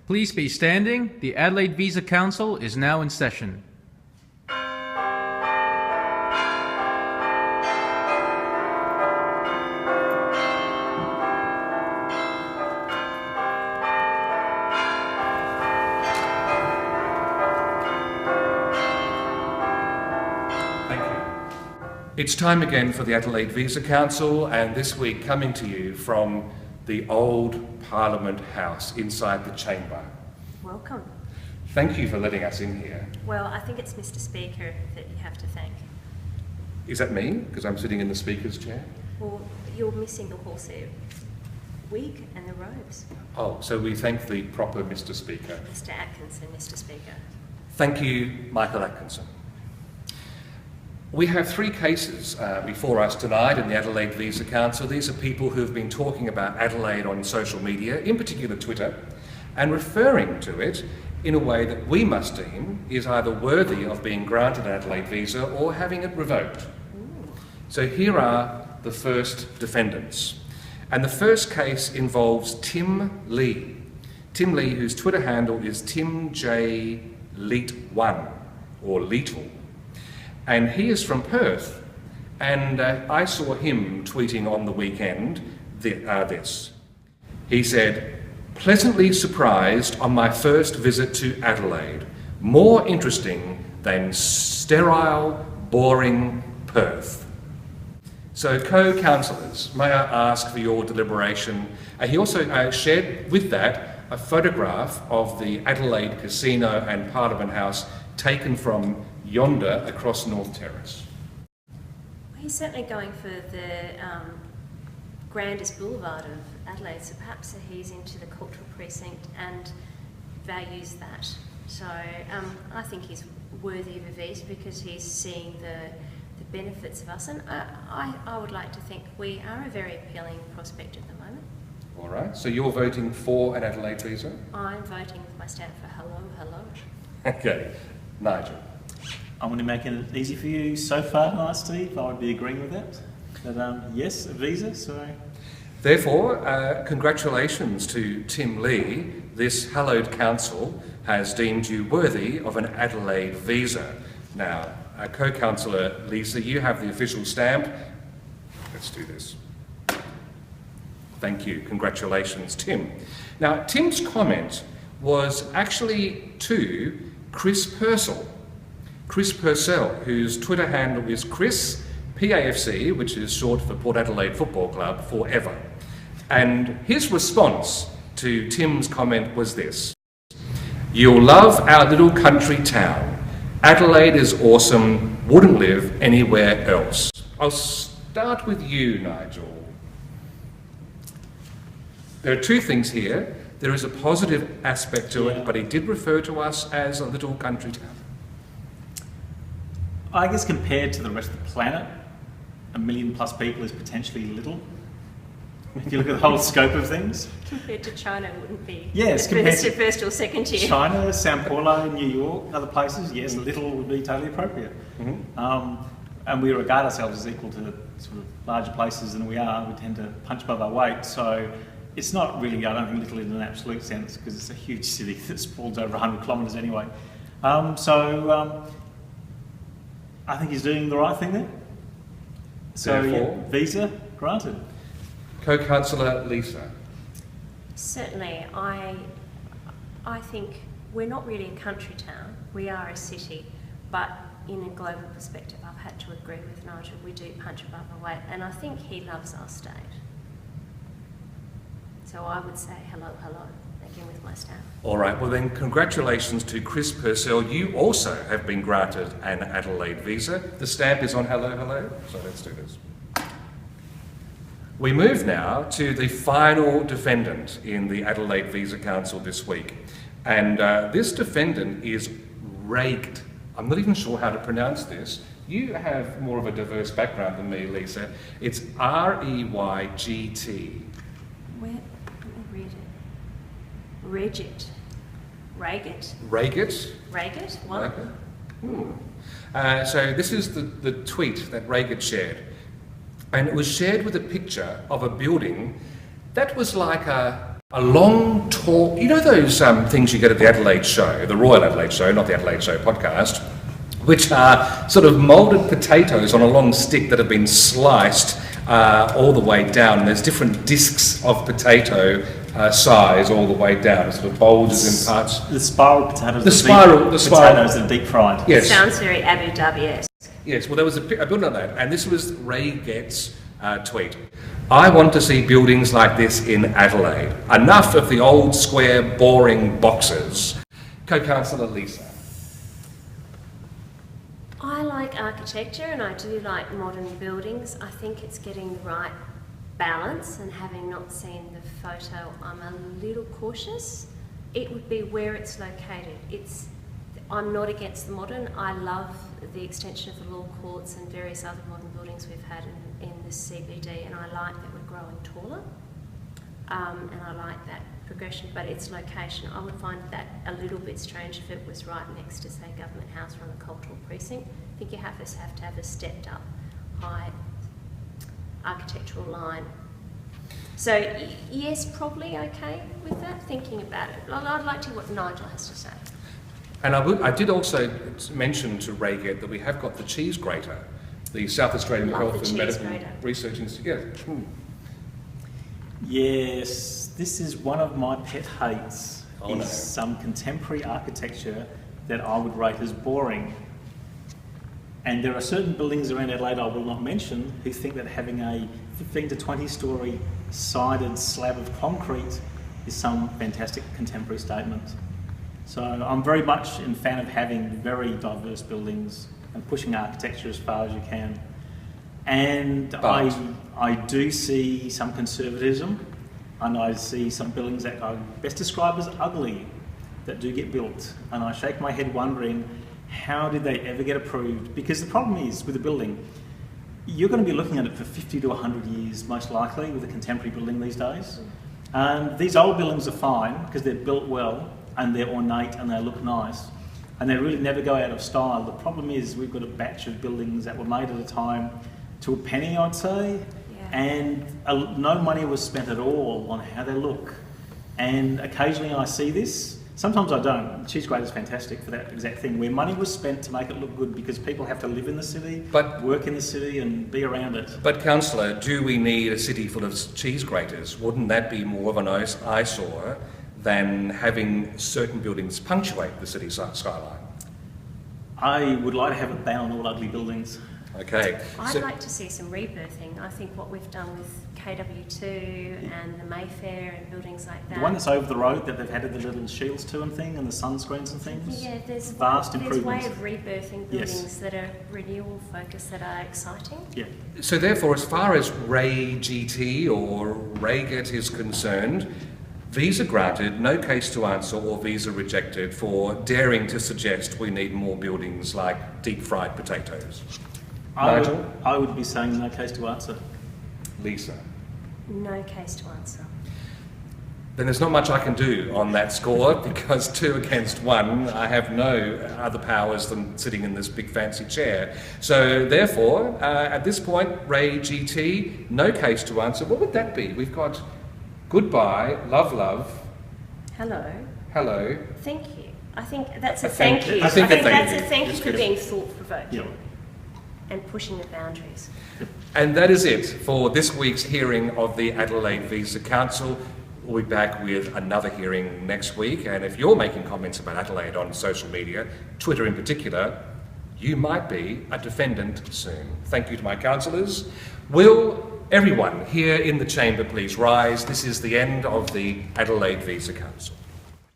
Please be standing. The Adelaide Visa Council is now in session. It's time again for the Adelaide Visa Council, and this week coming to you from the old Parliament House inside the chamber. Welcome. Thank you for letting us in here. Well, I think it's Mr. Speaker that you have to thank. Is that me? Because I'm sitting in the Speaker's chair? Well, you're missing the horsey wig and the robes. Oh, so we thank the proper Mr. Speaker. Mr. Atkinson, Mr. Speaker. Thank you, Michael Atkinson. We have three cases before us tonight in the Adelaide Visa Council. These are people who have been talking about Adelaide on social media, in particular Twitter, and referring to it in a way that we must deem is either worthy of being granted an Adelaide visa or having it revoked. So here are the first defendants. And the first case involves Tim Lee. Tim Lee, whose Twitter handle is TimJLeet1, or Leetle. And he is from Perth, and I saw him tweeting on the weekend this. He said, "Pleasantly surprised on my first visit to Adelaide. More interesting than sterile, boring Perth." So, co-councillors, may I ask for your deliberation? He also shared with that a photograph of the Adelaide Casino and Parliament House taken from yonder across North Terrace. Well, he's certainly going for the grandest boulevard of Adelaide, so perhaps he's into the cultural precinct and values that. So I think he's worthy of a visa because he's seeing the benefits of us, and I would like to think we are a very appealing prospect at the moment. All right, so you're voting for an Adelaide visa? I'm voting with my stamp for hello, hello. Okay, Nigel. I'm going to make it easy for you so far, Steve. I would be agreeing with that. But yes, a visa, so... Therefore, congratulations to Tim Lee. This hallowed council has deemed you worthy of an Adelaide visa. Now, co-councillor Lisa, you have the official stamp. Let's do this. Thank you. Congratulations, Tim. Now, Tim's comment was actually to Chris Purcell. Chris Purcell, whose Twitter handle is Chris PAFC, which is short for Port Adelaide Football Club, forever. And his response to Tim's comment was this: "You'll love our little country town. Adelaide is awesome, wouldn't live anywhere else." I'll start with you, Nigel. There are two things here. There is a positive aspect to it, but he did refer to us as a little country town. I guess compared to the rest of the planet, 1 million plus people is potentially little. If you look at the whole scope of things. Compared to China, it wouldn't be yes, compared to first or second tier. China, Sao Paulo, New York, other places, yes, little would be totally appropriate. Mm-hmm. And we regard ourselves as equal to sort of larger places than we are. We tend to punch above our weight. So it's not really, I don't think, little in an absolute sense, because it's a huge city that sprawls over 100 kilometres anyway. I think he's doing the right thing there. So, yeah, visa granted. Co-councillor Lisa. Certainly, I think we're not really a country town. We are a city, but in a global perspective, I've had to agree with Nigel. We do punch above our weight, and I think he loves our state. So I would say hello, hello, again with my stamp. All right, well then congratulations to Chris Purcell. You also have been granted an Adelaide visa. The stamp is on hello, hello, so let's do this. We move now to the final defendant in the Adelaide Visa Council this week. And this defendant is Reygd. I'm not even sure how to pronounce this. You have more of a diverse background than me, Lisa. It's R-E-Y-G-T. Where? Let me read it. Regit. Reygd. Reygd? Reygd? What? So this is the tweet that Reygd shared. And it was shared with a picture of a building that was like a A long, tall, you know those things you get at the Adelaide Show, the Royal Adelaide Show, not the Adelaide Show podcast, which are sort of moulded potatoes on a long stick that have been sliced all the way down. And there's different discs of potato size all the way down. It sort of bulges in parts. The spiral potatoes. The spiral potatoes that are deep fried. Yes. Sounds very Abu Dhabi-esque. Yes. Well, there was a building on that, and this was Ray Gett's tweet. I want to see buildings like this in Adelaide. Enough of the old, square, boring boxes. Co-councillor Lisa. I like architecture and I do like modern buildings. I think it's getting the right balance, and having not seen the photo, I'm a little cautious. It would be where it's located. I'm not against the modern. I love the extension of the law courts and various other modern buildings we've had in the CBD, and I like that we're growing taller, and I like that progression, but its location, I would find that a little bit strange if it was right next to, say, Government House or on the cultural precinct. I think you have to have a stepped up high architectural line. So yes, probably okay with that, thinking about it. I'd like to hear what Nigel has to say. And I did also mention to Ray Gett that we have got the cheese grater, the South Australian Health and Medical Research Institute. Yes, this is one of my pet hates. Some contemporary architecture that I would rate as boring. And there are certain buildings around Adelaide I will not mention who think that having a 15 to 20 storey sided slab of concrete is some fantastic contemporary statement. So I'm very much a fan of having very diverse buildings and pushing architecture as far as you can. And I do see some conservatism, and I see some buildings that I best describe as ugly that do get built. And I shake my head wondering, how did they ever get approved? Because the problem is with a building, you're going to be looking at it for 50 to 100 years, most likely, with a contemporary building these days. And these old buildings are fine because they're built well and they're ornate and they look nice. And they really never go out of style. The problem is we've got a batch of buildings that were made at a time to a penny, I'd say, and no money was spent at all on how they look. And occasionally I see this. Sometimes I don't. Cheese grater is fantastic for that exact thing, where money was spent to make it look good because people have to live in the city, work in the city and be around it. But councillor, do we need a city full of cheese graters? Wouldn't that be more of an eyesore than having certain buildings punctuate the city skyline? I would like to have a ban on all ugly buildings. Okay. I'd like to see some rebirthing. I think what we've done with KW2 and the Mayfair and buildings like that. The one that's over the road that they've added the little shields to and thing, and the sunscreens and things. Yeah, there's vast There's improvements. way of rebirthing buildings that are renewal focused, that are exciting. Yeah. So therefore, as far as Ray GT or Ray Gett is concerned, visa granted, no case to answer, or visa rejected for daring to suggest we need more buildings like deep fried potatoes. I would be saying no case to answer. Lisa. No case to answer. Then there's not much I can do on that score, because 2 against 1, I have no other powers than sitting in this big fancy chair. So therefore, at this point, Ray GT, no case to answer. What would that be? We've got goodbye, love, Hello. hello. Thank you. I think that's a thank you. I think that's you. a thank you It's for good. being thought-provoking. Yeah. And pushing the boundaries. And that is it for this week's hearing of the Adelaide Visa Council. We'll be back with another hearing next week, and if you're making comments about Adelaide on social media, Twitter in particular, you might be a defendant soon. Thank you to my councillors. Will everyone here in the chamber please rise? This is the end of the Adelaide Visa Council.